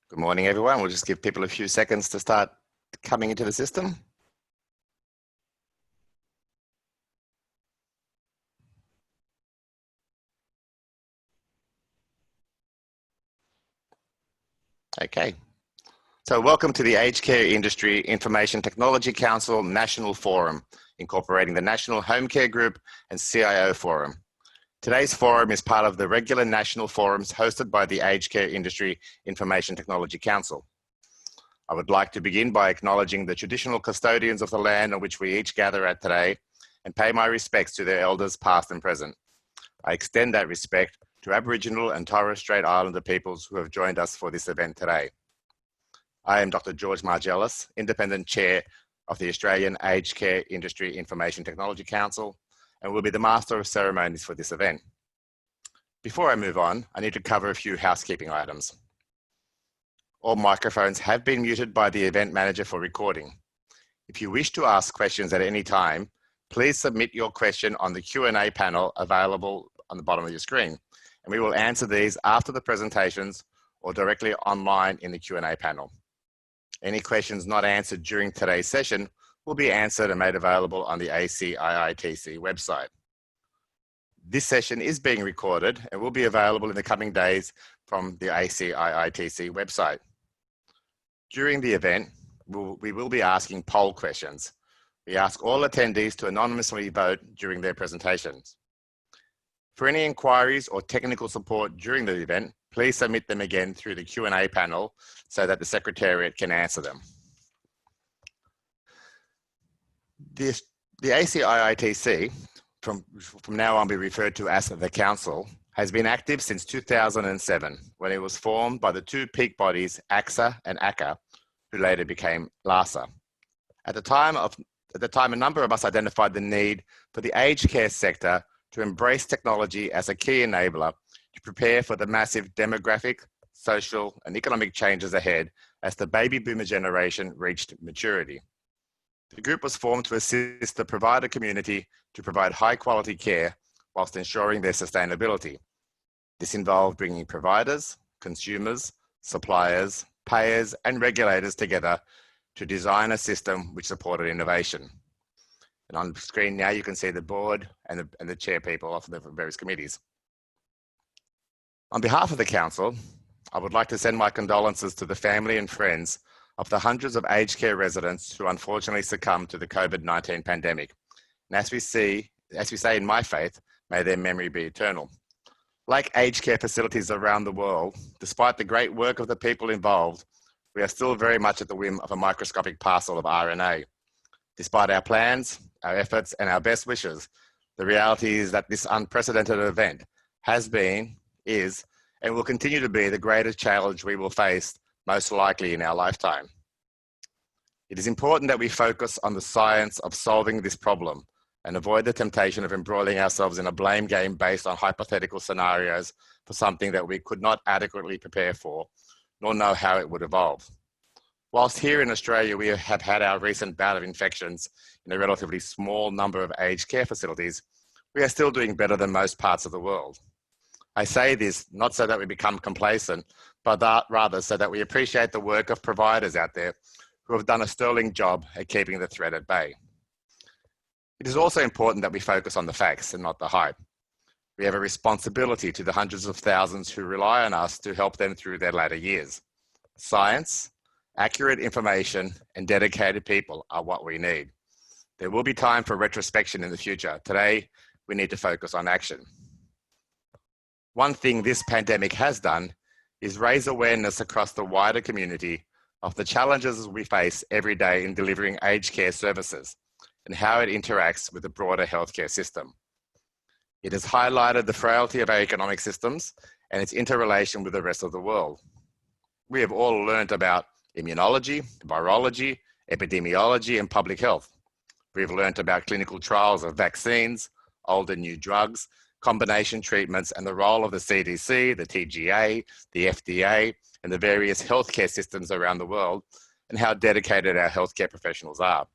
Good morning, everyone. We'll just give people a few seconds to start coming into the system. Okay. So welcome to the Aged Care Industry Information Technology Council National Forum, incorporating the National Home Care Group and CIO Forum. Today's forum is part of the regular national forums hosted by the Aged Care Industry Information Technology Council. I would like to begin by acknowledging the traditional custodians of the land on which we each gather at today and pay my respects to their elders past and present. I extend that respect to Aboriginal and Torres Strait Islander peoples who have joined us for this event today. I am Dr. George Margellis, Independent Chair of the Australian Aged Care Industry Information Technology Council, and will be the Master of Ceremonies for this event. Before I move on, I need to cover a few housekeeping items. All microphones have been muted by the event manager for recording. If you wish to ask questions at any time, please submit your question on the Q&A panel available on the bottom of your screen, and we will answer these after the presentations or directly online in the Q&A panel. Any questions not answered during today's session will be answered and made available on the ACIITC website. This session is being recorded and will be available in the coming days from the ACIITC website. During the event, we will be asking poll questions. We ask all attendees to anonymously vote during their presentations. For any inquiries or technical support during the event, please submit them again through the Q&A panel so that the Secretariat can answer them. The ACIITC, from now on be referred to as the Council, has been active since 2007, when it was formed by the two peak bodies, ACSA and ACCA, who later became LASA. At the time, a number of us identified the need for the aged care sector to embrace technology as a key enabler to prepare for the massive demographic, social, and economic changes ahead as the baby boomer generation reached maturity. The group was formed to assist the provider community to provide high quality care whilst ensuring their sustainability. This involved bringing providers, consumers, suppliers, payers, and regulators together to design a system which supported innovation. And on the screen now, you can see the board and the chair people of the various committees. On behalf of the Council, I would like to send my condolences to the family and friends of the hundreds of aged care residents who unfortunately succumbed to the COVID-19 pandemic. And as we say in my faith, may their memory be eternal. Like aged care facilities around the world, despite the great work of the people involved, we are still very much at the whim of a microscopic parcel of RNA. Despite our plans, our efforts, and our best wishes, the reality is that this unprecedented event has been, is, and will continue to be the greatest challenge we will face, most likely in our lifetime. It is important that we focus on the science of solving this problem and avoid the temptation of embroiling ourselves in a blame game based on hypothetical scenarios for something that we could not adequately prepare for, nor know how it would evolve. Whilst here in Australia, we have had our recent bout of infections in a relatively small number of aged care facilities, we are still doing better than most parts of the world. I say this not so that we become complacent, but rather so that we appreciate the work of providers out there who have done a sterling job at keeping the threat at bay. It is also important that we focus on the facts and not the hype. We have a responsibility to the hundreds of thousands who rely on us to help them through their latter years. Science, accurate information, and dedicated people are what we need. There will be time for retrospection in the future. Today, we need to focus on action. One thing this pandemic has done is raise awareness across the wider community of the challenges we face every day in delivering aged care services and how it interacts with the broader healthcare system. It has highlighted the frailty of our economic systems and its interrelation with the rest of the world. We have all learned about immunology, virology, epidemiology, and public health. We've learned about clinical trials of vaccines, old and new drugs, combination treatments, and the role of the CDC, the TGA, the FDA, and the various healthcare systems around the world, and how dedicated our healthcare professionals are.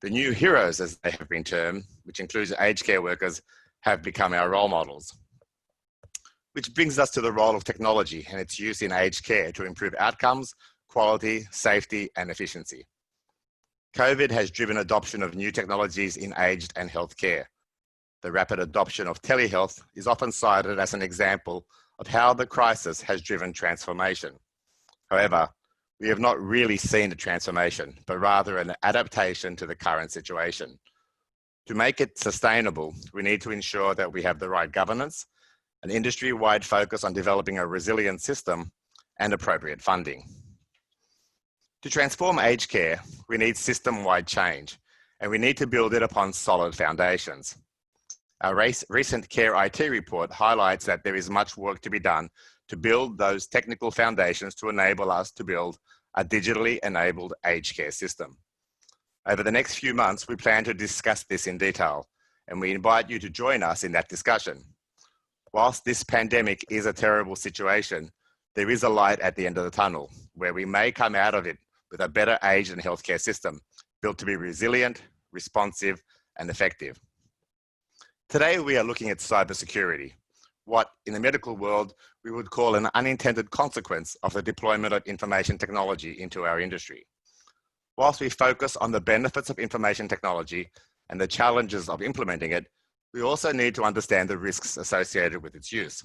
The new heroes, as they have been termed, which includes aged care workers, have become our role models. Which brings us to the role of technology and its use in aged care to improve outcomes, quality, safety, and efficiency. COVID has driven adoption of new technologies in aged and healthcare. The rapid adoption of telehealth is often cited as an example of how the crisis has driven transformation. However, we have not really seen a transformation, but rather an adaptation to the current situation. To make it sustainable, we need to ensure that we have the right governance, an industry-wide focus on developing a resilient system, and appropriate funding. To transform aged care, we need system-wide change, and we need to build it upon solid foundations. Our recent Care IT report highlights that there is much work to be done to build those technical foundations to enable us to build a digitally enabled aged care system. Over the next few months, we plan to discuss this in detail, and we invite you to join us in that discussion. Whilst this pandemic is a terrible situation, there is a light at the end of the tunnel, where we may come out of it with a better aged and healthcare system, built to be resilient, responsive, and effective. Today, we are looking at cybersecurity, what in the medical world we would call an unintended consequence of the deployment of information technology into our industry. Whilst we focus on the benefits of information technology and the challenges of implementing it, we also need to understand the risks associated with its use.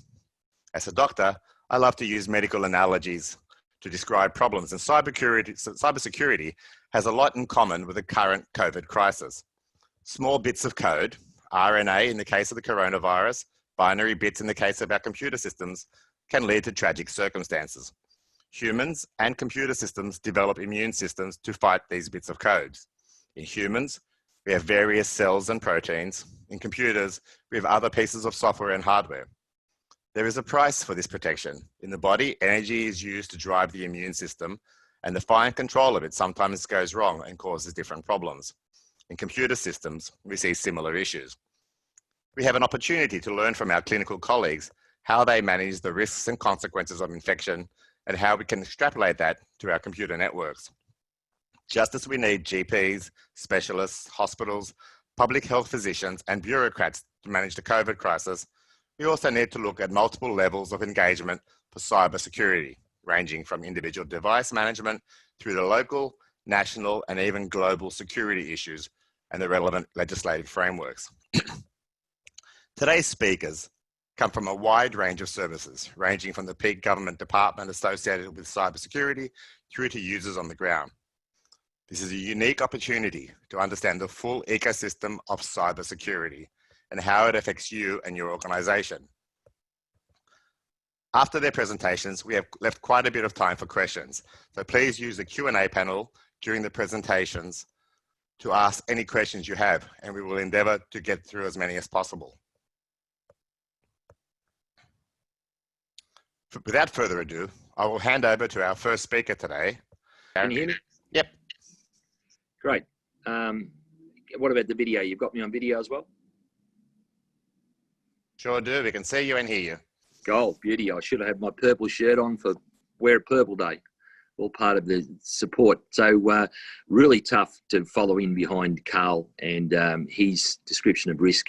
As a doctor, I love to use medical analogies to describe problems, and cybersecurity has a lot in common with the current COVID crisis. Small bits of code, RNA in the case of the coronavirus, binary bits in the case of our computer systems, can lead to tragic circumstances. Humans and computer systems develop immune systems to fight these bits of code. In humans, we have various cells and proteins. In computers, we have other pieces of software and hardware. There is a price for this protection. In the body, energy is used to drive the immune system, and the fine control of it sometimes goes wrong and causes different problems. In computer systems, we see similar issues. We have an opportunity to learn from our clinical colleagues how they manage the risks and consequences of infection and how we can extrapolate that to our computer networks. Just as we need GPs, specialists, hospitals, public health physicians, and bureaucrats to manage the COVID crisis, we also need to look at multiple levels of engagement for cybersecurity, ranging from individual device management through the local, national, and even global security issues and the relevant legislative frameworks. Today's speakers come from a wide range of services, ranging from the peak government department associated with cybersecurity through to users on the ground. This is a unique opportunity to understand the full ecosystem of cybersecurity and how it affects you and your organization. After their presentations, we have left quite a bit of time for questions, so please use the Q&A panel during the presentations to ask any questions you have, and we will endeavour to get through as many as possible. Without further ado, I will hand over to our first speaker today. Can you hear me? Yep. Great. What about the video? You've got me on video as well? Sure do. We can see you and hear you. Gold, beauty. I should have had my purple shirt on for Wear Purple Day. All part of the support. So really tough to follow in behind Carl and his description of risk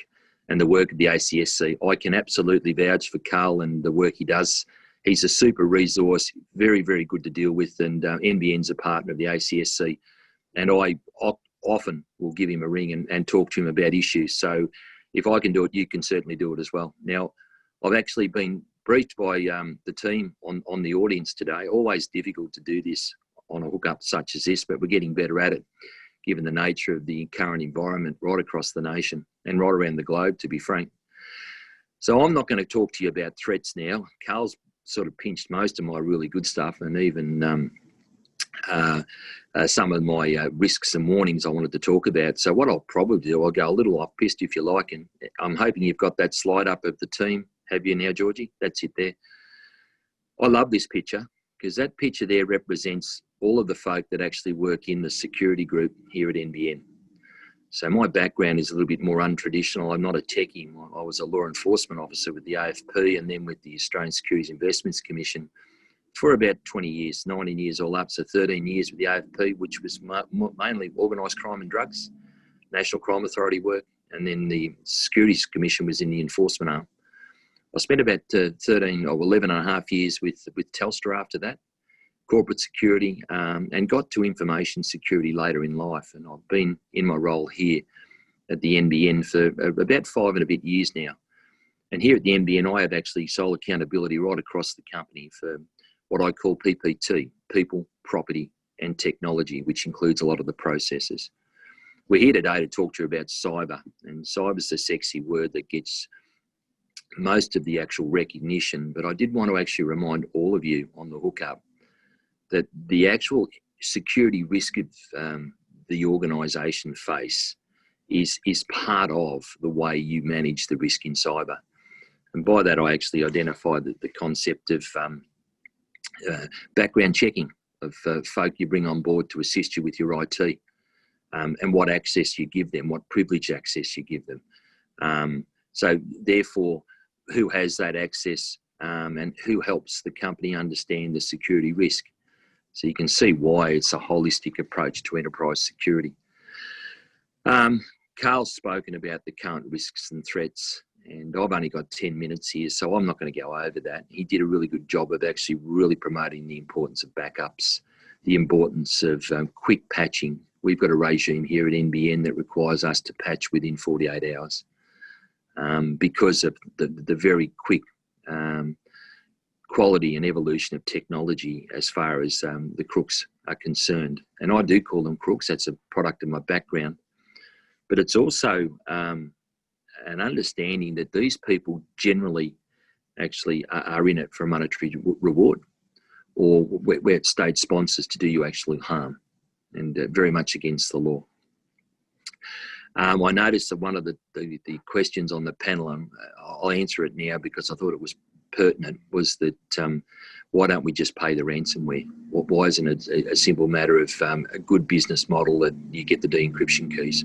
and the work of the ACIITC. I can absolutely vouch for Carl and the work he does. He's a super resource, very, very good to deal with, and NBN's a partner of the ACIITC. And I often will give him a ring and talk to him about issues. So if I can do it, you can certainly do it as well. Now, I've actually been briefed by the team on the audience today. Always difficult to do this on a hookup such as this, but we're getting better at it, given the nature of the current environment right across the nation and right around the globe, to be frank. So I'm not going to talk to you about threats now. Carl's sort of pinched most of my really good stuff, and even some of my risks and warnings I wanted to talk about. So what I'll probably do, I'll go a little off piste if you like, and I'm hoping you've got that slide up of the team. Have you now, Georgie? That's it there. I love this picture because that picture there represents all of the folk that actually work in the security group here at NBN. So my background is a little bit more untraditional. I'm not a techie. I was a law enforcement officer with the AFP and then with the Australian Securities Investments Commission for about 20 years, 19 years all up, so 13 years with the AFP, which was mainly organised crime and drugs, National Crime Authority work, and then the Securities Commission was in the enforcement arm. I spent about 13 or 11 and a half years with Telstra after that, corporate security, and got to information security later in life. And I've been in my role here at the NBN for about 5 and a bit years now. And here at the NBN, I have actually sole accountability right across the company for what I call PPT, people, property, and technology, which includes a lot of the processes. We're here today to talk to you about cyber, and cyber is a sexy word that gets most of the actual recognition, but I did want to actually remind all of you on the hookup that the actual security risk of the organisation face is part of the way you manage the risk in cyber. And by that, I actually identified the concept of background checking of folk you bring on board to assist you with your IT, and what access you give them, what privilege access you give them. So therefore, who has that access, and who helps the company understand the security risk. So you can see why it's a holistic approach to enterprise security. Carl's spoken about the current risks and threats, and I've only got 10 minutes here, so I'm not going to go over that. He did a really good job of actually really promoting the importance of backups, the importance of quick patching. We've got a regime here at NBN that requires us to patch within 48 hours because of the very quick quality and evolution of technology as far as the crooks are concerned. And I do call them crooks. That's a product of my background. But it's also an understanding that these people generally actually are in it for a monetary reward, or where it's state sponsors to do you actual harm, and very much against the law. I noticed that one of the questions on the panel, I'll answer it now because I thought it was pertinent, was that why don't we just pay the ransomware? Why isn't it a simple matter of a good business model that you get the de-encryption keys?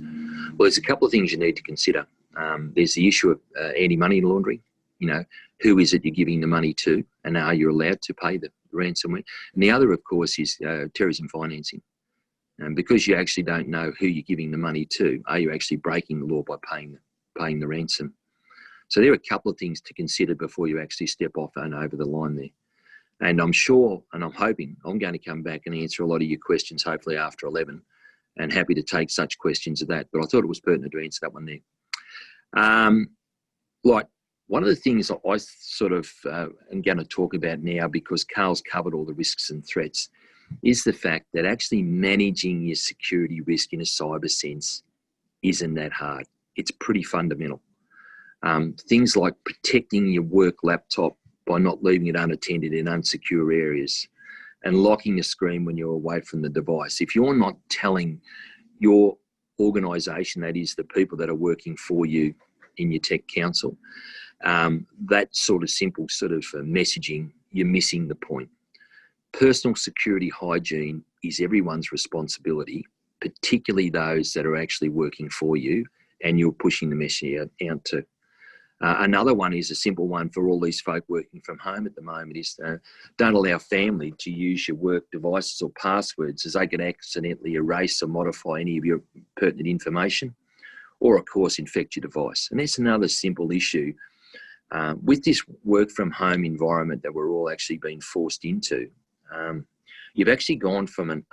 Well, there's a couple of things you need to consider. There's the issue of anti-money laundering. You know, who is it you're giving the money to, and are you allowed to pay the ransomware? And the other, of course, is terrorism financing. And because you actually don't know who you're giving the money to, are you actually breaking the law by paying the ransom? So there are a couple of things to consider before you actually step off and over the line there. And I'm sure, and I'm hoping, I'm going to come back and answer a lot of your questions, hopefully after 11, and happy to take such questions as that. But I thought it was pertinent to answer that one there. Like, one of the things I sort of am going to talk about now, because Carl's covered all the risks and threats, is the fact that actually managing your security risk in a cyber sense isn't that hard. It's pretty fundamental. Things like protecting your work laptop by not leaving it unattended in unsecure areas, and locking the screen when you're away from the device. If you're not telling your organisation, that is the people that are working for you in your tech council, that sort of simple sort of messaging, you're missing the point. Personal security hygiene is everyone's responsibility, particularly those that are actually working for you and you're pushing the message out to. Another one is a simple one for all these folk working from home at the moment is don't allow family to use your work devices or passwords, as they can accidentally erase or modify any of your pertinent information, or of course infect your device. And that's another simple issue. With this work from home environment that we're all actually being forced into, you've actually gone from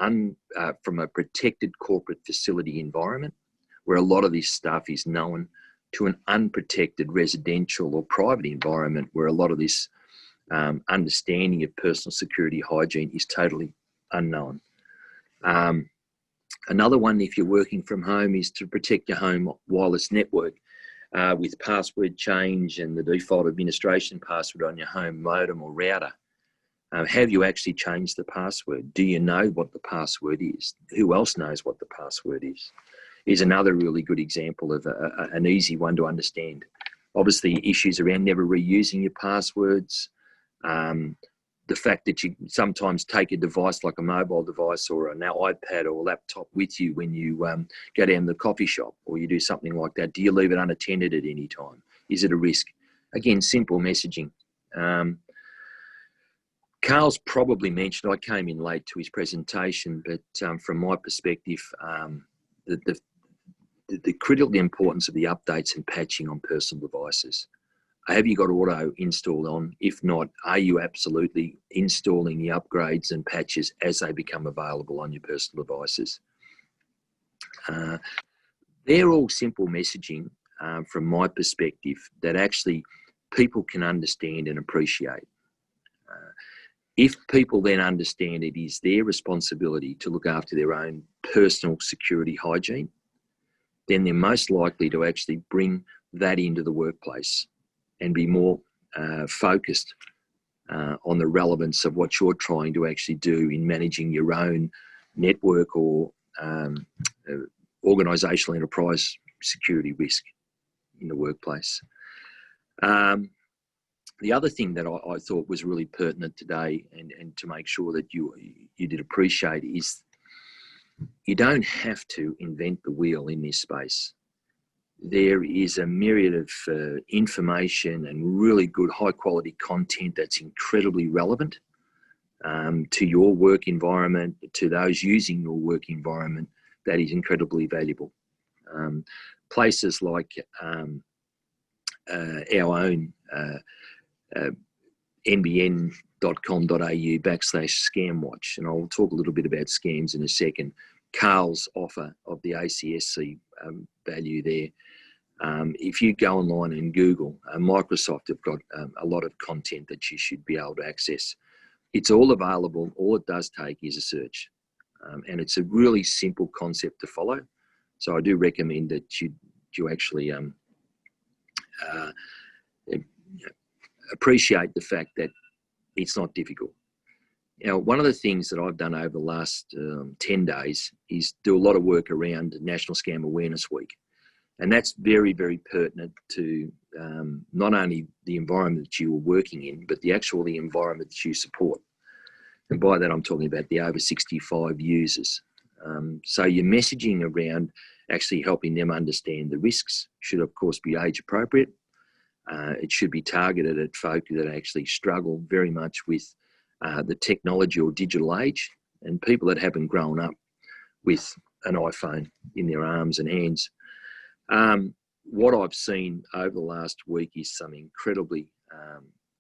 from a protected corporate facility environment where a lot of this stuff is known, to an unprotected residential or private environment where a lot of this understanding of personal security hygiene is totally unknown. Another one, if you're working from home, is to protect your home wireless network with password change and the default administration password on your home modem or router. Have you actually changed the password? Do you know what the password is? Who else knows what the password is another really good example of an easy one to understand. Obviously, issues around never reusing your passwords, the fact that you sometimes take a device like a mobile device or an iPad or laptop with you when you go down to the coffee shop or you do something like that. Do you leave it unattended at any time? Is it a risk? Again, simple messaging. Carl's probably mentioned, I came in late to his presentation, but from my perspective, the critical importance of the updates and patching on personal devices. have you got auto installed on? If not, are you absolutely installing the upgrades and patches as they become available on your personal devices? They're all simple messaging from my perspective that actually people can understand and appreciate. If people then understand it is their responsibility to look after their own personal security hygiene, then they're most likely to actually bring that into the workplace and be more focused on the relevance of what you're trying to actually do in managing your own network or organisational enterprise security risk in the workplace. The other thing that I thought was really pertinent today, and to make sure that you did appreciate, is you don't have to invent the wheel in this space. There is a myriad of information and really good high quality content that's incredibly relevant to your work environment, to those using your work environment, that is incredibly valuable. Places like our own nbn.com.au/scamwatch, and I'll talk a little bit about scams in a second. Carl's offer of the ACIITC value there. If you go online and Google, Microsoft have got a lot of content that you should be able to access. It's all available. All it does take is a search. And it's a really simple concept to follow. So I do recommend that you actually appreciate the fact that it's not difficult. Now, one of the things that I've done over the last 10 days is do a lot of work around National Scam Awareness Week. And that's very, very pertinent to not only the environment that you are working in, but the environment that you support. And by that, I'm talking about the over 65 users. So your messaging around actually helping them understand the risks should, of course, be age appropriate. It should be targeted at folk that actually struggle very much with the technology or digital age, and people that haven't grown up with an iPhone in their arms and hands. What I've seen over the last week is some incredibly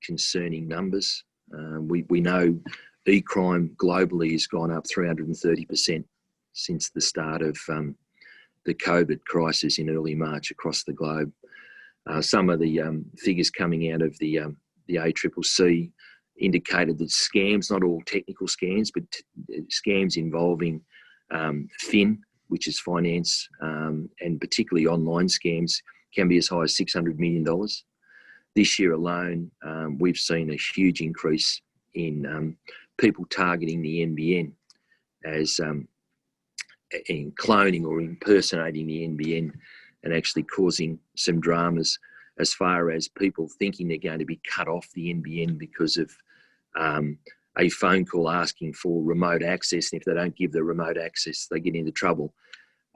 concerning numbers. We know e-crime globally has gone up 330% since the start of the COVID crisis in early March across the globe. Some of the figures coming out of the ACIITC indicated that scams, not all technical scams, but scams involving fin, which is finance, and particularly online scams, can be as high as $600 million. This year alone, we've seen a huge increase in people targeting the NBN as in cloning or impersonating the NBN, and actually causing some dramas as far as people thinking they're going to be cut off the NBN because of a phone call asking for remote access. And if they don't give the remote access, they get into trouble.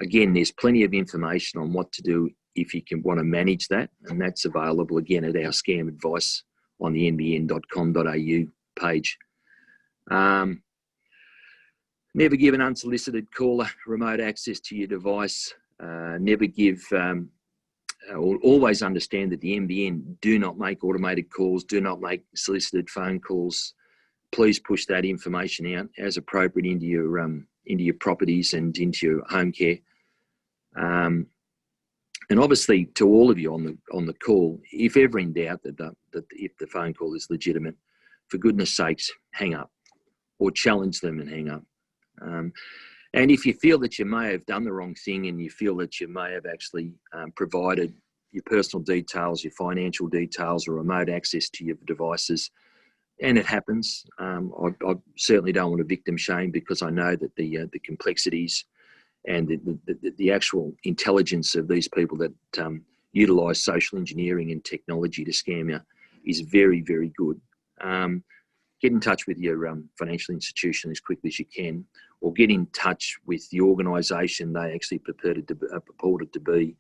Again, there's plenty of information on what to do if you want to manage that. And that's available again at our scam advice on the nbn.com.au page. Never give an unsolicited caller remote access to your device. Never give, or always understand that the NBN do not make automated calls, do not make solicited phone calls. Please push that information out as appropriate into your properties and into your home care. And obviously, to all of you on the call, if ever in doubt that if the phone call is legitimate, for goodness sakes, hang up or challenge them and hang up. And if you feel that you may have done the wrong thing and you feel that you may have actually provided your personal details, your financial details, or remote access to your devices, and it happens, I certainly don't want to victim shame, because I know that the complexities and the actual intelligence of these people that utilise social engineering and technology to scam you is very, very good. Get in touch with your financial institution as quickly as you can, or get in touch with the organisation they actually purported to be,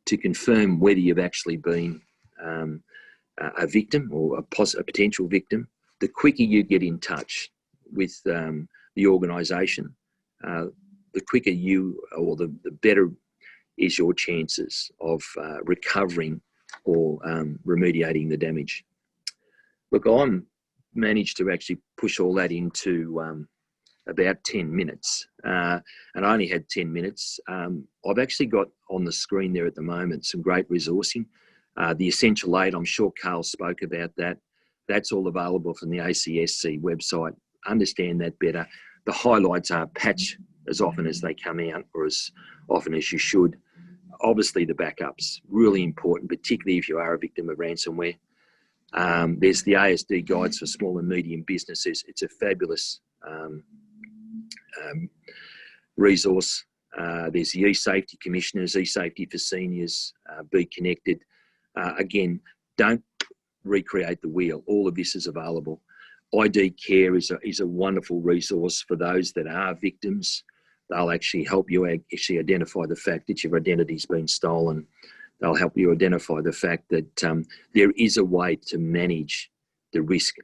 to confirm whether you've actually been a victim or a potential victim. The quicker you get in touch with the organisation, the quicker the better is your chances of recovering or remediating the damage. Look, I'm managed to actually push all that into about 10 minutes, and I only had 10 minutes. I've actually got on the screen there at the moment some great resourcing. The Essential Aid, I'm sure Carl spoke about that. That's all available from the ACIITC website. Understand that better. The highlights are patch as often as they come out, or as often as you should. Obviously the backups, really important, particularly if you are a victim of ransomware. There's the ASD guides for small and medium businesses. It's a fabulous resource. There's the e-safety commissioners, e-safety for seniors, Be Connected. Again, don't recreate the wheel. All of this is available. ID Care is a wonderful resource for those that are victims. They'll actually help you actually identify the fact that your identity's been stolen. They'll help you identify the fact that there is a way to manage the risk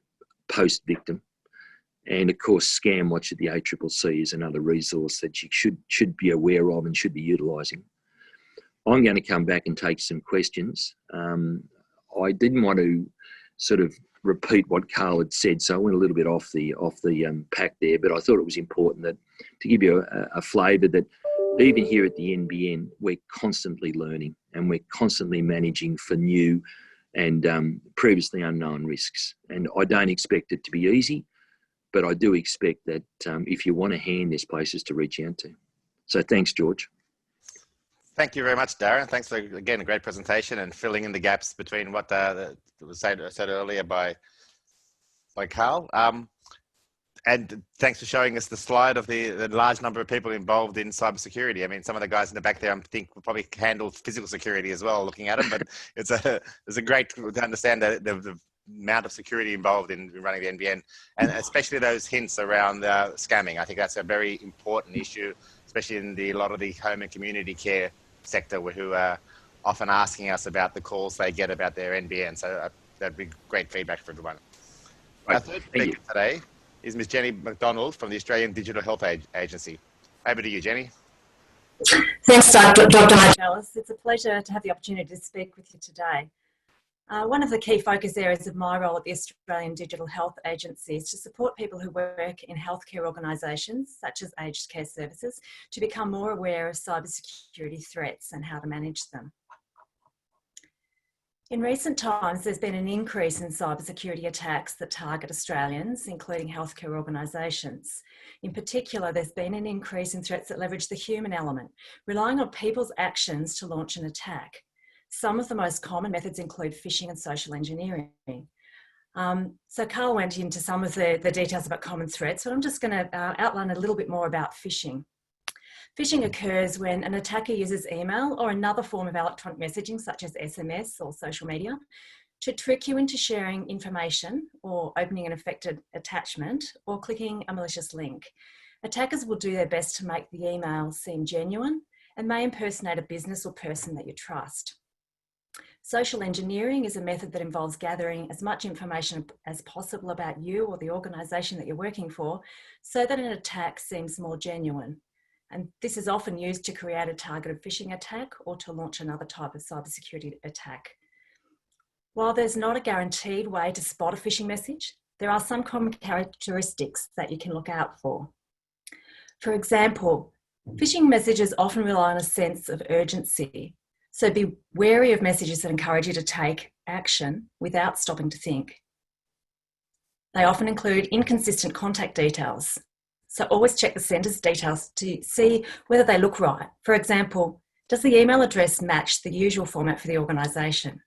post-victim. And of course, Scam Watch at the ACIIC is another resource that you should be aware of and should be utilising. I'm going to come back and take some questions. I didn't want to sort of repeat what Carl had said, so I went a little bit off the pack there, but I thought it was important that to give you a flavour that even here at the NBN, we're constantly learning and we're constantly managing for new and previously unknown risks. And I don't expect it to be easy, but I do expect that if you want a hand, there's places to reach out to. So thanks, George. Thank you very much, Darren. Thanks for, again, a great presentation and filling in the gaps between what was said earlier by Carl. And thanks for showing us the slide of the large number of people involved in cybersecurity. I mean, some of the guys in the back there, I think, will probably handle physical security as well, looking at them. But it's a great to understand the amount of security involved in running the NBN, and especially those hints around scamming. I think that's a very important issue, especially in a lot of the home and community care sector, who are often asking us about the calls they get about their NBN. So that'd be great feedback for everyone. Our third speaker today is Ms. Jennie McDonald from the Australian Digital Health Agency. Over to you, Jennie. Thanks, Dr. Marcellus. It's a pleasure to have the opportunity to speak with you today. One of the key focus areas of my role at the Australian Digital Health Agency is to support people who work in healthcare organisations, such as aged care services, to become more aware of cybersecurity threats and how to manage them. In recent times, there's been an increase in cybersecurity attacks that target Australians, including healthcare organisations. In particular, there's been an increase in threats that leverage the human element, relying on people's actions to launch an attack. Some of the most common methods include phishing and social engineering. So Carl went into some of the details about common threats, but I'm just going to outline a little bit more about phishing. Phishing occurs when an attacker uses email or another form of electronic messaging, such as SMS or social media, to trick you into sharing information or opening an affected attachment or clicking a malicious link. Attackers will do their best to make the email seem genuine and may impersonate a business or person that you trust. Social engineering is a method that involves gathering as much information as possible about you or the organisation that you're working for so that an attack seems more genuine. And this is often used to create a targeted phishing attack or to launch another type of cybersecurity attack. While there's not a guaranteed way to spot a phishing message, there are some common characteristics that you can look out for. For example, phishing messages often rely on a sense of urgency. So be wary of messages that encourage you to take action without stopping to think. They often include inconsistent contact details. So always check the sender's details to see whether they look right. For example, does the email address match the usual format for the organisation?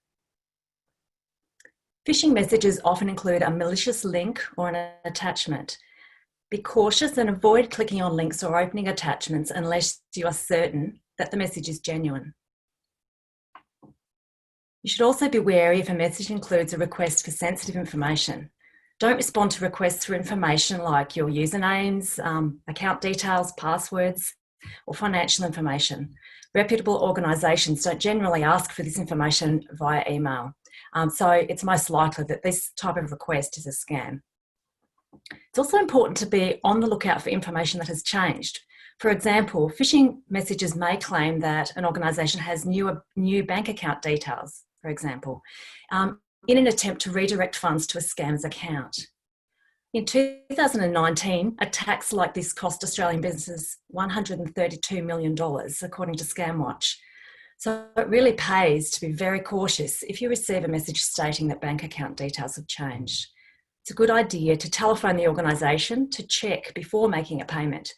Phishing messages often include a malicious link or an attachment. Be cautious and avoid clicking on links or opening attachments unless you are certain that the message is genuine. You should also be wary if a message includes a request for sensitive information. Don't respond to requests for information like your usernames, account details, passwords, or financial information. Reputable organisations don't generally ask for this information via email. So it's most likely that this type of request is a scam. It's also important to be on the lookout for information that has changed. For example, phishing messages may claim that an organisation has new bank account details for example, in an attempt to redirect funds to a scammer's account. In 2019, attacks like this cost Australian businesses $132 million, according to ScamWatch. So it really pays to be very cautious if you receive a message stating that bank account details have changed. It's a good idea to telephone the organisation to check before making a payment.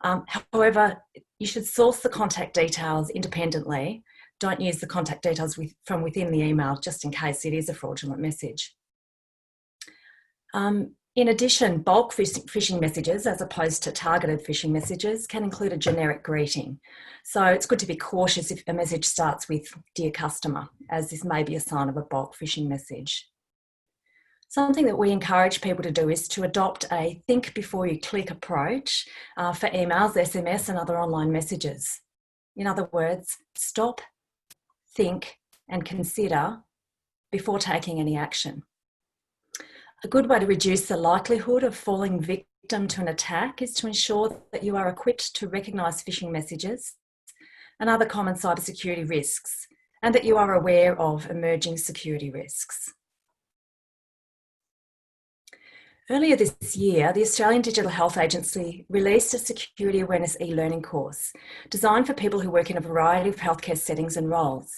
However, you should source the contact details independently. Don't use the contact details from within the email, just in case it is a fraudulent message. In addition, bulk phishing messages, as opposed to targeted phishing messages, can include a generic greeting. So it's good to be cautious if a message starts with "Dear customer," as this may be a sign of a bulk phishing message. Something that we encourage people to do is to adopt a think before you click approach for emails, SMS, and other online messages. In other words, stop, think, and consider before taking any action. A good way to reduce the likelihood of falling victim to an attack is to ensure that you are equipped to recognise phishing messages and other common cybersecurity risks, and that you are aware of emerging security risks. Earlier this year, the Australian Digital Health Agency released a security awareness e-learning course designed for people who work in a variety of healthcare settings and roles.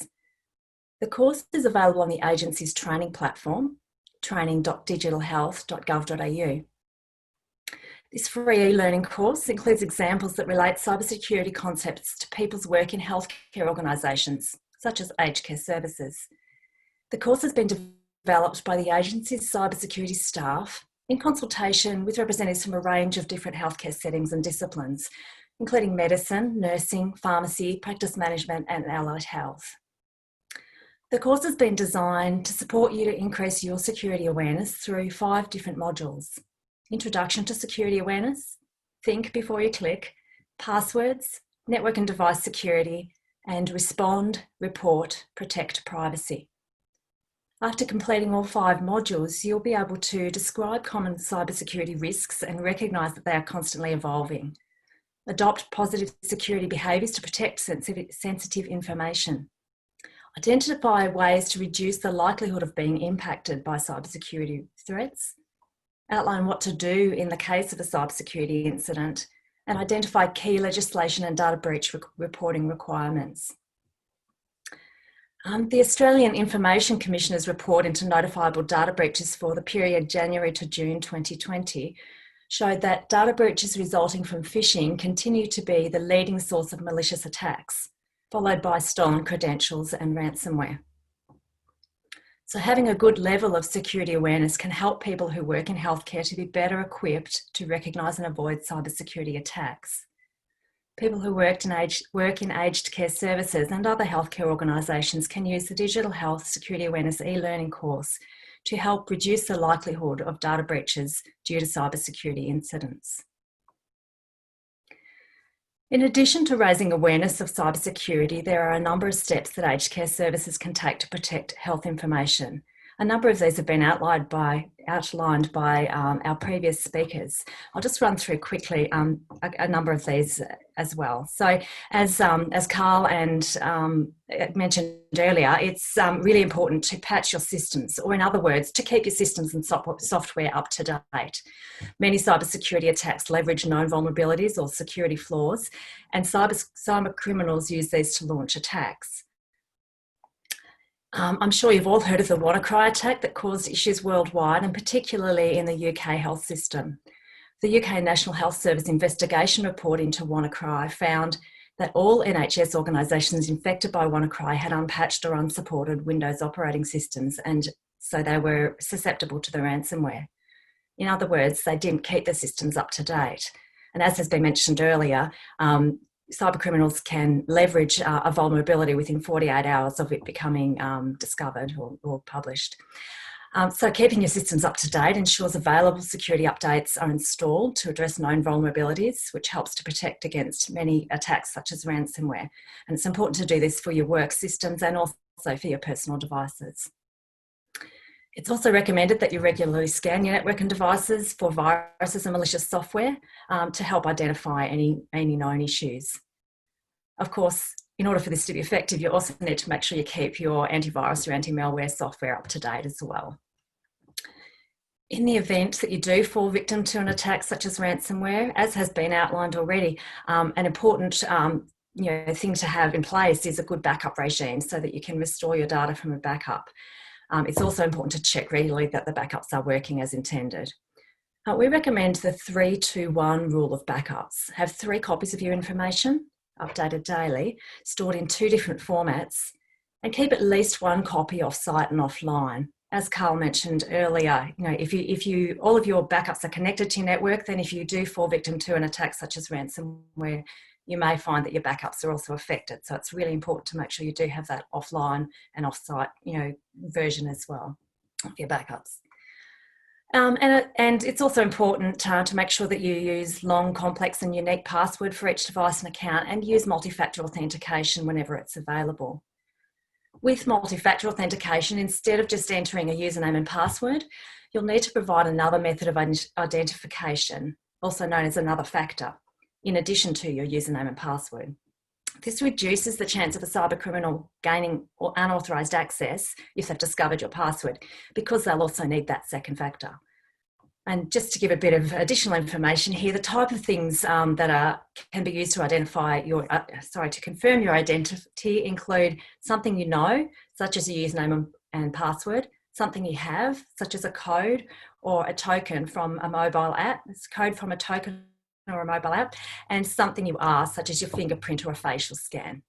The course is available on the agency's training platform, training.digitalhealth.gov.au. This free e-learning course includes examples that relate cybersecurity concepts to people's work in healthcare organisations, such as aged care services. The course has been developed by the agency's cybersecurity staff in consultation with representatives from a range of different healthcare settings and disciplines, including medicine, nursing, pharmacy, practice management, and allied health. The course has been designed to support you to increase your security awareness through 5 different modules: Introduction to Security Awareness, Think Before You Click, Passwords, Network and Device Security, and Respond, Report, Protect Privacy. After completing all 5 modules, you'll be able to describe common cybersecurity risks and recognise that they are constantly evolving. Adopt positive security behaviours to protect sensitive information. Identify ways to reduce the likelihood of being impacted by cybersecurity threats. Outline what to do in the case of a cybersecurity incident, and identify key legislation and data breach reporting requirements. The Australian Information Commissioner's report into notifiable data breaches for the period January to June 2020 showed that data breaches resulting from phishing continue to be the leading source of malicious attacks, followed by stolen credentials and ransomware. So having a good level of security awareness can help people who work in healthcare to be better equipped to recognise and avoid cybersecurity attacks. People who work in aged care services and other healthcare organisations can use the Digital Health Security Awareness e-learning course to help reduce the likelihood of data breaches due to cybersecurity incidents. In addition to raising awareness of cybersecurity, there are a number of steps that aged care services can take to protect health information. A number of these have been outlined by our previous speakers. I'll just run through quickly a number of these as well. So as Carl and mentioned earlier, it's really important to patch your systems, or in other words, to keep your systems and software up to date. Many cybersecurity attacks leverage known vulnerabilities or security flaws, and cyber criminals use these to launch attacks. I'm sure you've all heard of the WannaCry attack that caused issues worldwide, and particularly in the UK health system. The UK National Health Service investigation report into WannaCry found that all NHS organisations infected by WannaCry had unpatched or unsupported Windows operating systems, and so they were susceptible to the ransomware. In other words, they didn't keep their systems up to date. And as has been mentioned earlier, cybercriminals can leverage a vulnerability within 48 hours of it becoming discovered or published. So keeping your systems up to date ensures available security updates are installed to address known vulnerabilities, which helps to protect against many attacks such as ransomware. And it's important to do this for your work systems and also for your personal devices. It's also recommended that you regularly scan your network and devices for viruses and malicious software to help identify any known issues. Of course, in order for this to be effective, you also need to make sure you keep your antivirus or anti-malware software up to date as well. In the event that you do fall victim to an attack such as ransomware, as has been outlined already, an important thing to have in place is a good backup regime so that you can restore your data from a backup. It's also important to check regularly that the backups are working as intended. We recommend the 3-2-1 rule of backups. Have 3 copies of your information, updated daily, stored in 2 different formats, and keep at least 1 copy off-site and offline. As Carl mentioned earlier, if all of your backups are connected to your network, then if you do fall victim to an attack such as ransomware, you may find that your backups are also affected. So it's really important to make sure you do have that offline and off-site, version as well of your backups. And it's also important to make sure that you use long, complex and unique password for each device and account, and use multi-factor authentication whenever it's available. With multi-factor authentication, instead of just entering a username and password, you'll need to provide another method of identification, also known as another factor, in addition to your username and password. This reduces the chance of a cybercriminal gaining unauthorised access if they've discovered your password, because they'll also need that second factor. And just to give a bit of additional information here, the type of things that can be used to identify to confirm your identity include something you know, such as a username and password, something you have, such as a code or a token from a mobile app. It's code from a token or a mobile app, and something you are, such as your fingerprint or a facial scan.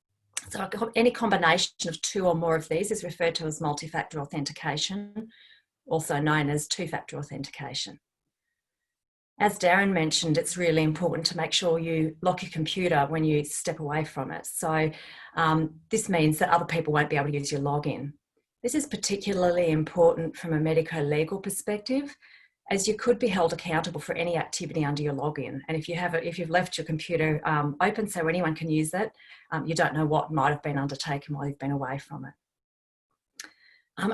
So any combination of 2 or more of these is referred to as multi-factor authentication, also known as 2-factor authentication. As Darren mentioned, it's really important to make sure you lock your computer when you step away from it. So this means that other people won't be able to use your login. This is particularly important from a medico-legal perspective, as you could be held accountable for any activity under your login. And if you've left your computer open so anyone can use it, you don't know what might have been undertaken while you've been away from it.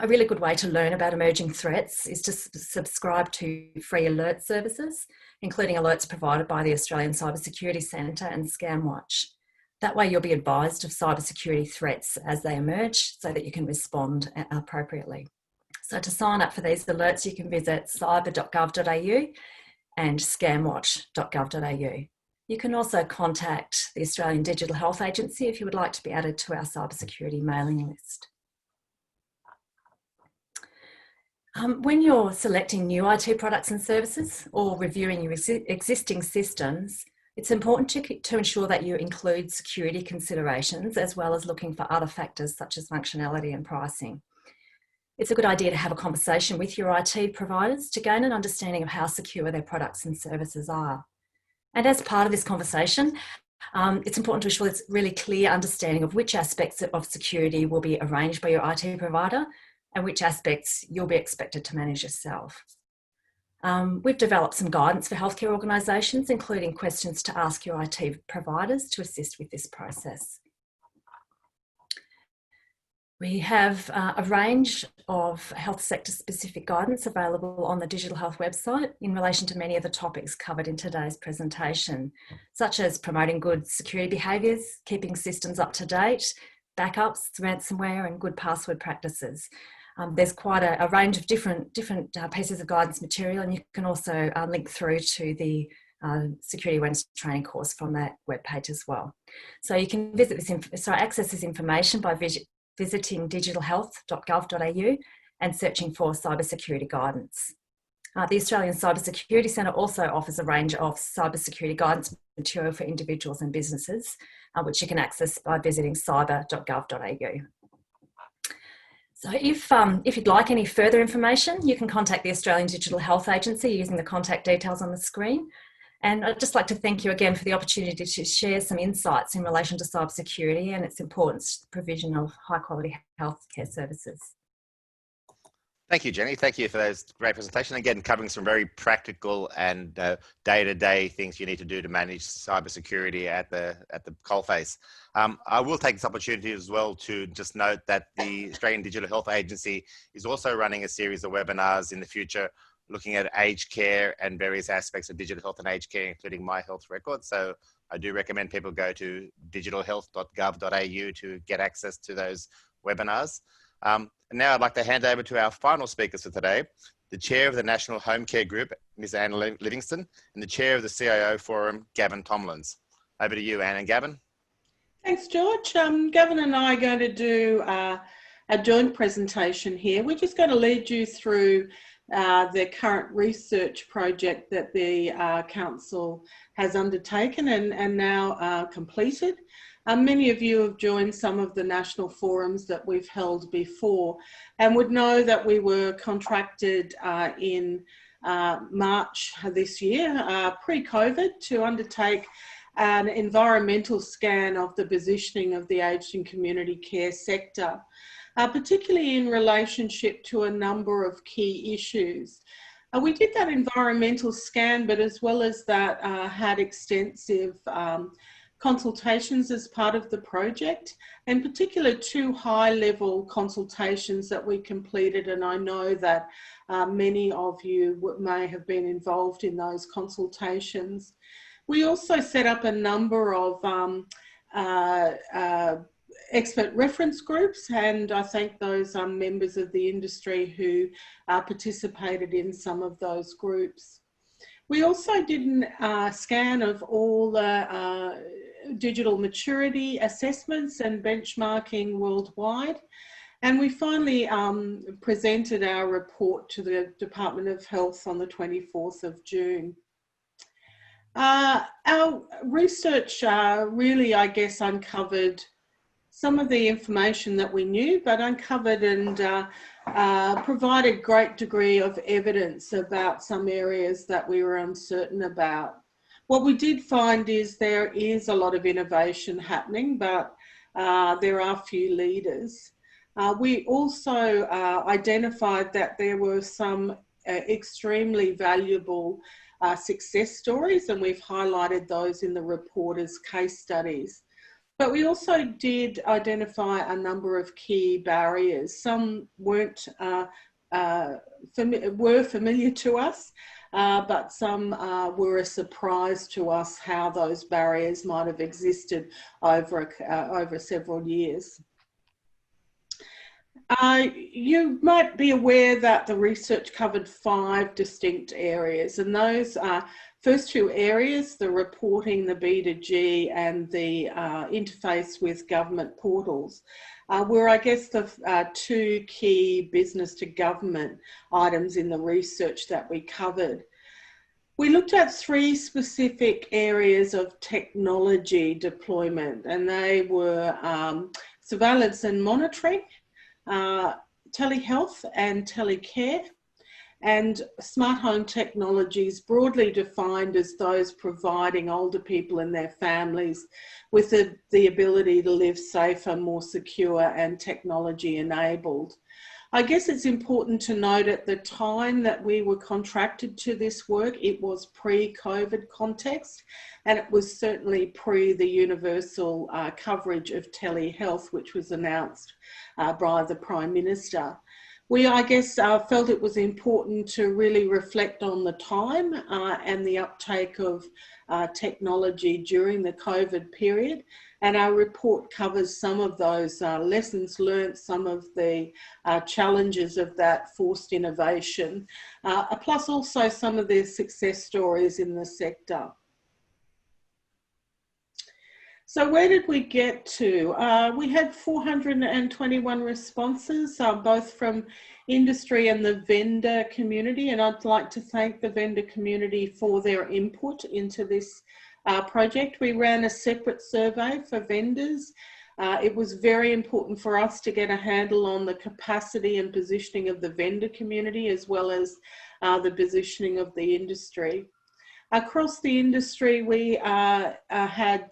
A really good way to learn about emerging threats is to subscribe to free alert services, including alerts provided by the Australian Cybersecurity Centre and ScamWatch. That way you'll be advised of cybersecurity threats as they emerge so that you can respond appropriately. So to sign up for these alerts, you can visit cyber.gov.au and scamwatch.gov.au. You can also contact the Australian Digital Health Agency if you would like to be added to our cybersecurity mailing list. When you're selecting new IT products and services or reviewing your existing systems, it's important to ensure that you include security considerations as well as looking for other factors such as functionality and pricing. It's a good idea to have a conversation with your IT providers to gain an understanding of how secure their products and services are. And as part of this conversation, it's important to ensure there's really clear understanding of which aspects of security will be arranged by your IT provider and which aspects you'll be expected to manage yourself. We've developed some guidance for healthcare organisations, including questions to ask your IT providers to assist with this process. We have a range of health sector specific guidance available on the Digital Health website in relation to many of the topics covered in today's presentation, such as promoting good security behaviours, keeping systems up to date, backups, ransomware and good password practices. There's quite a range of different pieces of guidance material, and you can also link through to the Security Awareness Training course from that webpage as well. So you can access this information by visiting digitalhealth.gov.au and searching for cybersecurity guidance. The Australian Cybersecurity Centre also offers a range of cybersecurity guidance material for individuals and businesses, which you can access by visiting cyber.gov.au. So if you'd like any further information, you can contact the Australian Digital Health Agency using the contact details on the screen. And I'd just like to thank you again for the opportunity to share some insights in relation to cybersecurity and its importance to the provision of high quality healthcare services. Thank you, Jenny. Thank you for those great presentation. Again, covering some very practical and day-to-day things you need to do to manage cybersecurity at the coalface. I will take this opportunity as well to just note that the Australian Digital Health Agency is also running a series of webinars in the future looking at aged care and various aspects of digital health and aged care, including My Health Record. So I do recommend people go to digitalhealth.gov.au to get access to those webinars. And now I'd like to hand over to our final speakers for today, the Chair of the National Home Care Group, Ms. Anne Livingston, and the Chair of the CIO Forum, Gavin Tomlins. Over to you, Anne and Gavin. Thanks, George. Gavin and I are going to do a joint presentation here. We're just going to lead you through the current research project that the Council has undertaken and now completed. Many of you have joined some of the national forums that we've held before and would know that we were contracted in March this year, pre-COVID, to undertake an environmental scan of the positioning of the aged and community care sector, particularly in relationship to a number of key issues. We did that environmental scan, but as well as that, had extensive consultations as part of the project, in particular 2 high-level consultations that we completed, and I know that many of you may have been involved in those consultations. We also set up a number of expert reference groups, and I thank those members of the industry who participated in some of those groups. We also did a scan of all the digital maturity assessments and benchmarking worldwide, and we finally presented our report to the Department of Health on the 24th of June. Our research really, I guess, uncovered some of the information that we knew, but uncovered and provided great degree of evidence about some areas that we were uncertain about. What we did find is there is a lot of innovation happening, but there are few leaders. We also identified that there were some extremely valuable success stories, and we've highlighted those in the report as case studies. But we also did identify a number of key barriers. Some weren't were familiar to us, but some were a surprise to us how those barriers might have existed over several years. You might be aware that the research covered 5 distinct areas, and those first 2 areas, the reporting, the B2G, and the interface with government portals, were, I guess, the 2 key business to government items in the research that we covered. We looked at 3 specific areas of technology deployment, and they were surveillance and monitoring, telehealth and telecare, and smart home technologies, broadly defined as those providing older people and their families with the ability to live safer, more secure and technology enabled. I guess it's important to note at the time that we were contracted to this work, it was pre-COVID context, and it was certainly pre the universal coverage of telehealth, which was announced by the Prime Minister. We, I guess, felt it was important to really reflect on the time and the uptake of technology during the COVID period. And our report covers some of those lessons learned, some of the challenges of that forced innovation, plus also some of the success stories in the sector. So where did we get to? We had 421 responses, both from industry and the vendor community, and I'd like to thank the vendor community for their input into this project. We ran a separate survey for vendors. It was very important for us to get a handle on the capacity and positioning of the vendor community, as well as the positioning of the industry. Across the industry, we had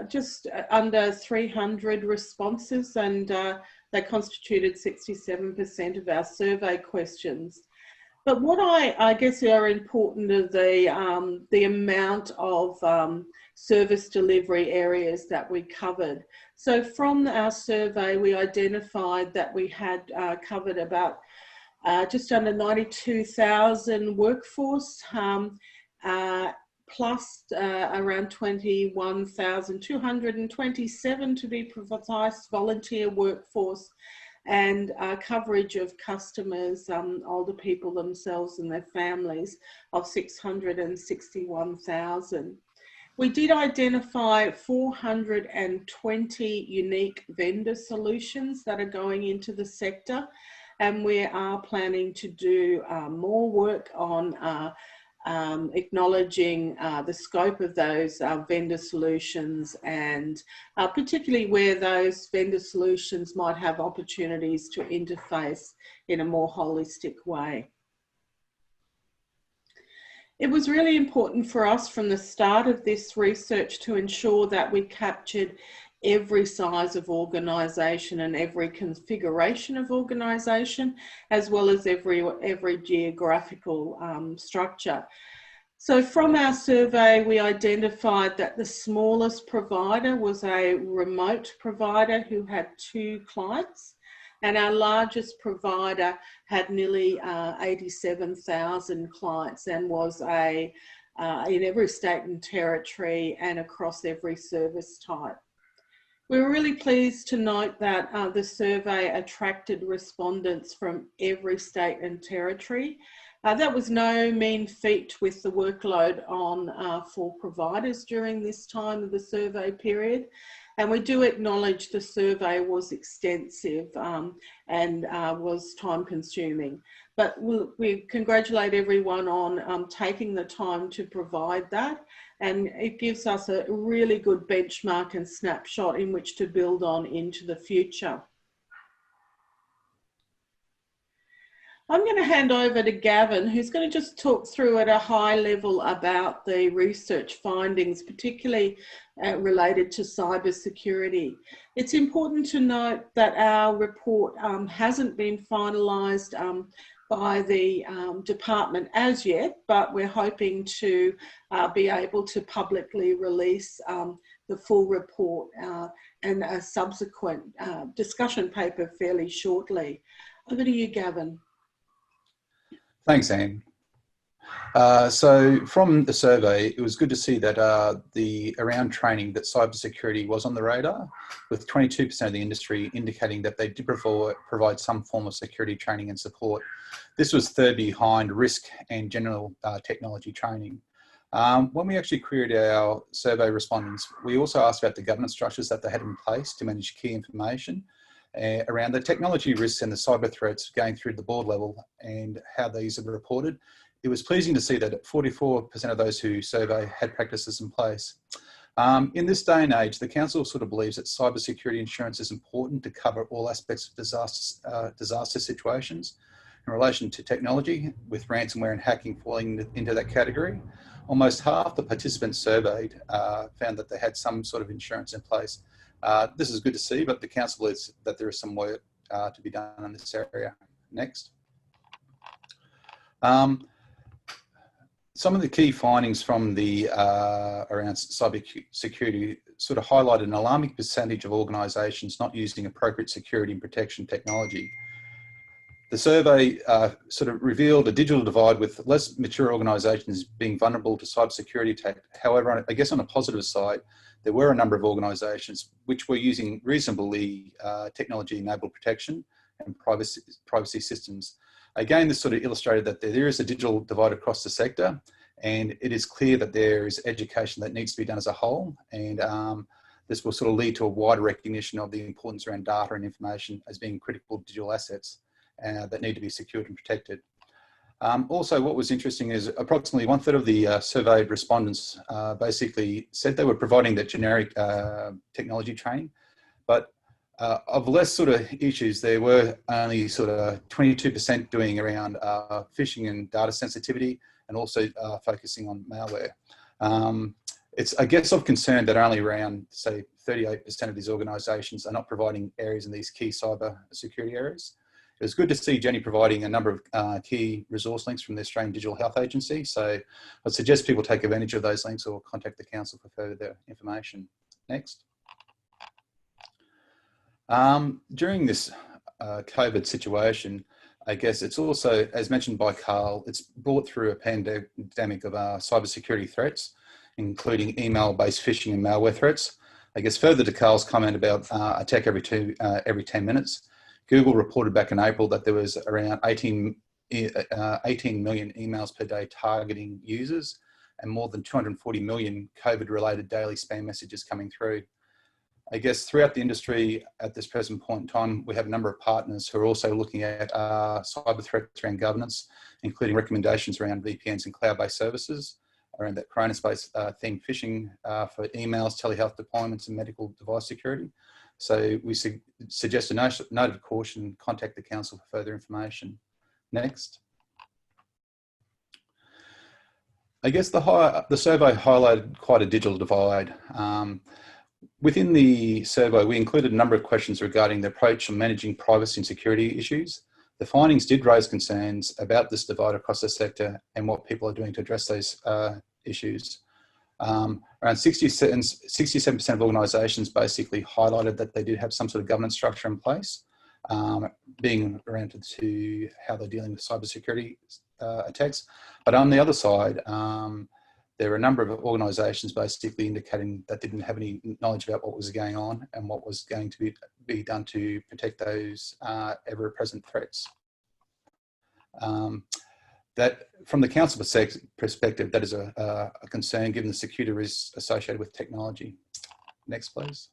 just under 300 responses, and they constituted 67% of our survey questions. But what I guess are important are the amount of service delivery areas that we covered. So from our survey, we identified that we had covered about just under 92,000 workforce, plus around 21,227 to be precise volunteer workforce, and coverage of customers, older people themselves and their families, of 661,000. We did identify 420 unique vendor solutions that are going into the sector, and we are planning to do more work on acknowledging the scope of those vendor solutions, and particularly where those vendor solutions might have opportunities to interface in a more holistic way. It was really important for us from the start of this research to ensure that we captured every size of organisation and every configuration of organisation, as well as every geographical structure. So from our survey, we identified that the smallest provider was a remote provider who had 2 clients, and our largest provider had nearly 87,000 clients and was in every state and territory and across every service type. We were really pleased to note that the survey attracted respondents from every state and territory. That was no mean feat with the workload on for providers during this time of the survey period. And we do acknowledge the survey was extensive and was time consuming. But we congratulate everyone on taking the time to provide that. And it gives us a really good benchmark and snapshot in which to build on into the future. I'm going to hand over to Gavin, who's going to just talk through at a high level about the research findings, particularly related to cybersecurity. It's important to note that our report hasn't been finalised by the department as yet, but we're hoping to be able to publicly release the full report and a subsequent discussion paper fairly shortly. Over to you, Gavin. Thanks, Anne. So from the survey, it was good to see that around training that cybersecurity was on the radar, with 22% of the industry indicating that they did provide some form of security training and support. This was third behind risk and general technology training. When we actually queried our survey respondents, we also asked about the governance structures that they had in place to manage key information around the technology risks and the cyber threats going through the board level and how these are reported. It was pleasing to see that 44% of those who survey had practices in place. In this day and age, the council sort of believes that cybersecurity insurance is important to cover all aspects of disaster situations. In relation to technology, with ransomware and hacking falling into that category, almost half the participants surveyed found that they had some sort of insurance in place. This is good to see, but the council believes that there is some work to be done in this area. Next. Some of the key findings from the around cyber security sort of highlighted an alarming percentage of organisations not using appropriate security and protection technology. The survey sort of revealed a digital divide with less mature organisations being vulnerable to cybersecurity attack. However, I guess on a positive side, there were a number of organisations which were using reasonably technology-enabled protection and privacy systems. Again, this sort of illustrated that there is a digital divide across the sector, and it is clear that there is education that needs to be done as a whole, and this will sort of lead to a wider recognition of the importance around data and information as being critical digital assets that need to be secured and protected. Also, what was interesting is approximately 1/3 of the surveyed respondents basically said they were providing that generic technology training, but of less sort of issues, there were only sort of 22% doing around phishing and data sensitivity, and also focusing on malware. It's, I guess, of concern that only around, say, 38% of these organisations are not providing areas in these key cyber security areas. It was good to see Jennie providing a number of key resource links from the Australian Digital Health Agency. So I'd suggest people take advantage of those links or contact the council for further information. Next. During this COVID situation, I guess it's also, as mentioned by Carl, it's brought through a pandemic of cybersecurity threats, including email-based phishing and malware threats. I guess further to Carl's comment about attack every 10 minutes, Google reported back in April that there was around 18 million emails per day targeting users and more than 240 million COVID-related daily spam messages coming through. I guess throughout the industry at this present point in time, we have a number of partners who are also looking at cyber threats around governance, including recommendations around VPNs and cloud-based services, around that Corona-based themed phishing for emails, telehealth deployments, and medical device security. So we suggest a note of caution and contact the council for further information. Next. I guess the survey highlighted quite a digital divide. Within the survey, we included a number of questions regarding the approach on managing privacy and security issues. The findings did raise concerns about this divide across the sector and what people are doing to address those issues. Around 67% of organisations basically highlighted that they did have some sort of governance structure in place, being oriented to how they're dealing with cybersecurity attacks. But on the other side, there were a number of organisations basically indicating that didn't have any knowledge about what was going on and what was going to be done to protect those ever-present threats. That, from the council perspective, that is a concern given the security risks associated with technology. Next, please.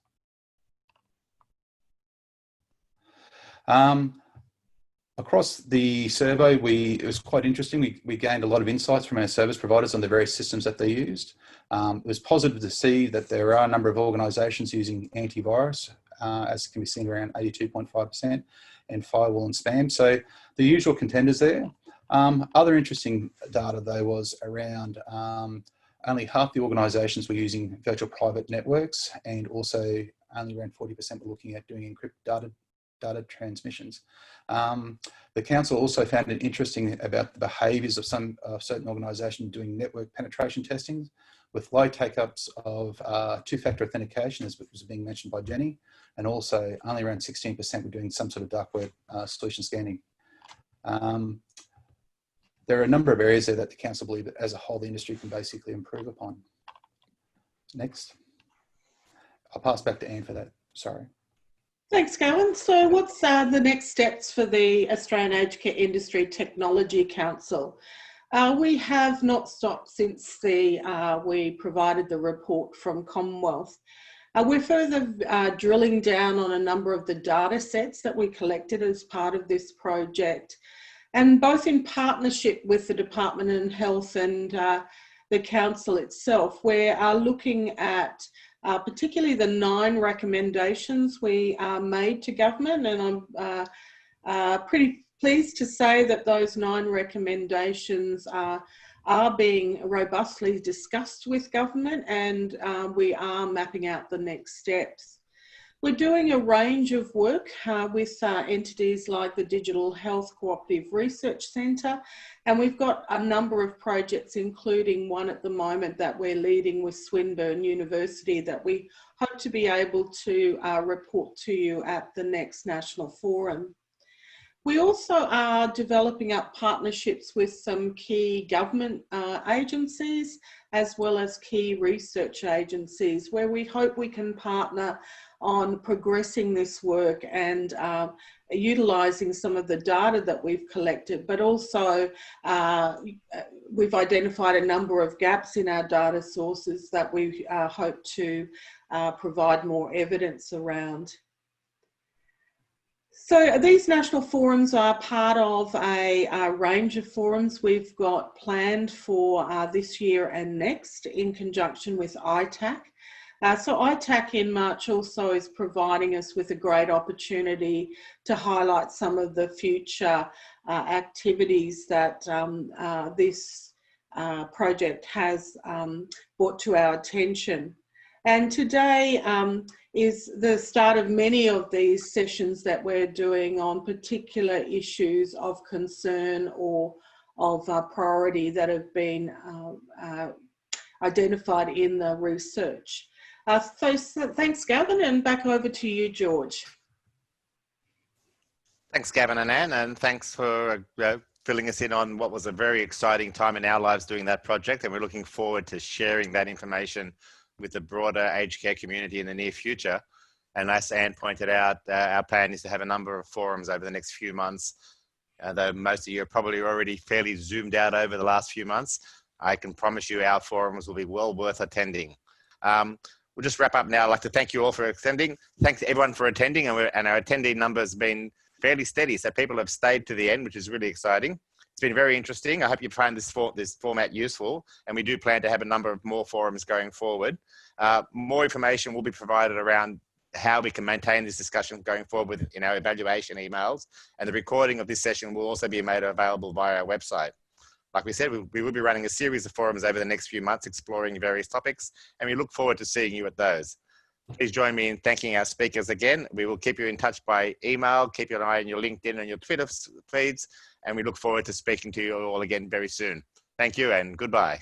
Across the survey, it was quite interesting. We gained a lot of insights from our service providers on the various systems that they used. It was positive to see that there are a number of organisations using antivirus, as can be seen around 82.5%, and firewall and spam. So the usual contenders there. Other interesting data though was around only half the organisations were using virtual private networks, and also only around 40% were looking at doing encrypted data transmissions. The council also found it interesting about the behaviours of some certain organisations doing network penetration testing with low take-ups of two-factor authentication, as was being mentioned by Jennie, and also only around 16% were doing some sort of dark web solution scanning. There are a number of areas there that the council believe that as a whole the industry can basically improve upon. Next. I'll pass back to Anne for that. Sorry. Thanks, Gavin. So what's the next steps for the Australian Aged Care Industry Technology Council? We have not stopped since we provided the report from Commonwealth. We're further drilling down on a number of the data sets that we collected as part of this project, and both in partnership with the Department of Health and the council itself, we are looking at particularly the 9 recommendations we made to government, and I'm pretty pleased to say that those 9 recommendations are being robustly discussed with government, and we are mapping out the next steps. We're doing a range of work with entities like the Digital Health Cooperative Research Centre, and we've got a number of projects, including one at the moment that we're leading with Swinburne University that we hope to be able to report to you at the next National Forum. We also are developing up partnerships with some key government agencies as well as key research agencies, where we hope we can partner on progressing this work and utilising some of the data that we've collected, but also we've identified a number of gaps in our data sources that we hope to provide more evidence around. So these national forums are part of a range of forums we've got planned for this year and next in conjunction with ACIITC. So ACIITC in March also is providing us with a great opportunity to highlight some of the future activities that this project has brought to our attention. And today is the start of many of these sessions that we're doing on particular issues of concern or of priority that have been identified in the research. So thanks, Gavin, and back over to you, George. Thanks, Gavin and Anne, and thanks for filling us in on what was a very exciting time in our lives doing that project. And we're looking forward to sharing that information with the broader aged care community in the near future. And as Anne pointed out, our plan is to have a number of forums over the next few months. Though most of you are probably already fairly zoomed out over the last few months, I can promise you our forums will be well worth attending. We'll just wrap up now. I'd like to thank you all for attending. Thanks everyone for attending, and our attendee number has been fairly steady, so people have stayed to the end, which is really exciting. It's been very interesting. I hope you find this format useful, and we do plan to have a number of more forums going forward. More information will be provided around how we can maintain this discussion going forward in our evaluation emails, and the recording of this session will also be made available via our website. Like we said, we will be running a series of forums over the next few months exploring various topics, and we look forward to seeing you at those. Please join me in thanking our speakers again. We will keep you in touch by email, keep your eye on your LinkedIn and your Twitter feeds, and we look forward to speaking to you all again very soon. Thank you and goodbye.